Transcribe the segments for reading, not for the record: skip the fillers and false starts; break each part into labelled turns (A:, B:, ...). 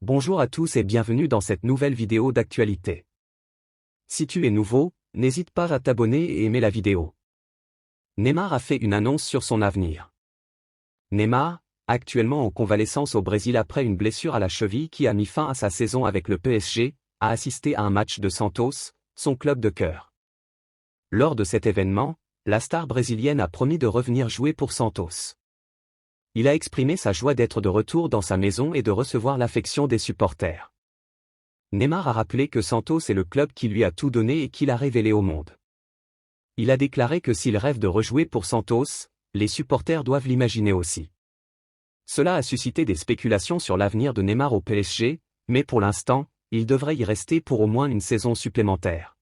A: Bonjour à tous et bienvenue dans cette nouvelle vidéo d'actualité. Si tu es nouveau, n'hésite pas à t'abonner et aimer la vidéo. Neymar a fait une annonce sur son avenir. Neymar, actuellement en convalescence au Brésil après une blessure à la cheville qui a mis fin à sa saison avec le PSG, a assisté à un match de Santos, son club de cœur. Lors de cet événement, la star brésilienne a promis de revenir jouer pour Santos. Il a exprimé sa joie d'être de retour dans sa maison et de recevoir l'affection des supporters. Neymar a rappelé que Santos est le club qui lui a tout donné et qu'il a révélé au monde. Il a déclaré que s'il rêve de rejouer pour Santos, les supporters doivent l'imaginer aussi. Cela a suscité des spéculations sur l'avenir de Neymar au PSG, mais pour l'instant, il devrait y rester pour au moins une saison supplémentaire.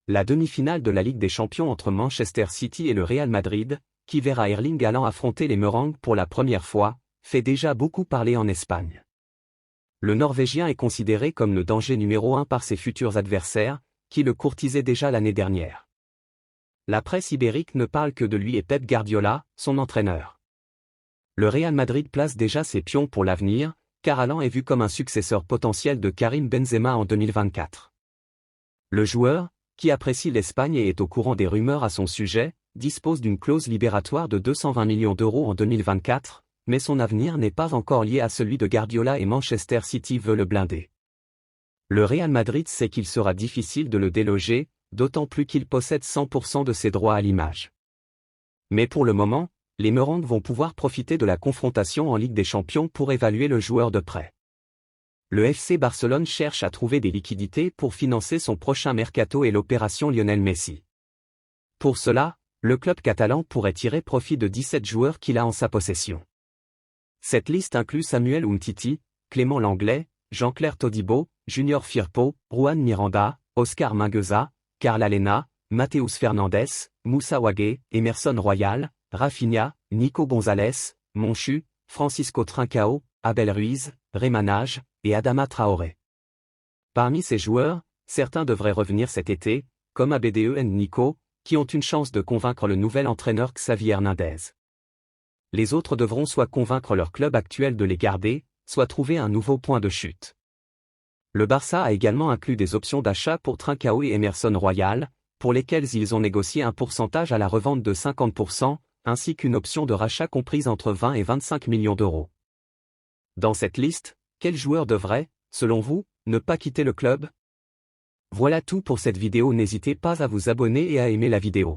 A: La demi-finale de la Ligue des Champions entre Manchester City et le Real Madrid, qui verra Erling Haaland affronter les Merengues pour la première fois, fait déjà beaucoup parler en Espagne. Le Norvégien est considéré comme le danger numéro 1 par ses futurs adversaires, qui le courtisaient déjà l'année dernière. La presse ibérique ne parle que de lui et Pep Guardiola, son entraîneur. Le Real Madrid place déjà ses pions pour l'avenir, car Haaland est vu comme un successeur potentiel de Karim Benzema en 2024. Le joueur, qui apprécie l'Espagne et est au courant des rumeurs à son sujet, dispose d'une clause libératoire de 220 millions d'euros en 2024, mais son avenir n'est pas encore lié à celui de Guardiola et Manchester City veut le blinder. Le Real Madrid sait qu'il sera difficile de le déloger, d'autant plus qu'il possède 100% de ses droits à l'image. Mais pour le moment, les Merengues vont pouvoir profiter de la confrontation en Ligue des Champions pour évaluer le joueur de près. Le FC Barcelone cherche à trouver des liquidités pour financer son prochain mercato et l'opération Lionel Messi. Pour cela, le club catalan pourrait tirer profit de 17 joueurs qu'il a en sa possession. Cette liste inclut Samuel Umtiti, Clément Langlais, Jean-Claire Todibo, Junior Firpo, Juan Miranda, Oscar Mingueza, Karl Alena, Mateus Fernandes, Moussa Wagué, Emerson Royal, Rafinha, Nico Gonzalez, Monchu, Francisco Trincao, Abel Ruiz, Remanage et Adama Traoré. Parmi ces joueurs, certains devraient revenir cet été, comme Abde Nico, qui ont une chance de convaincre le nouvel entraîneur Xavi Hernandez. Les autres devront soit convaincre leur club actuel de les garder, soit trouver un nouveau point de chute. Le Barça a également inclus des options d'achat pour Trincao et Emerson Royal, pour lesquels ils ont négocié un pourcentage à la revente de 50%, ainsi qu'une option de rachat comprise entre 20 et 25 millions d'euros. Dans cette liste, quel joueur devrait, selon vous, ne pas quitter le club ? Voilà tout pour cette vidéo, n'hésitez pas à vous abonner et à aimer la vidéo.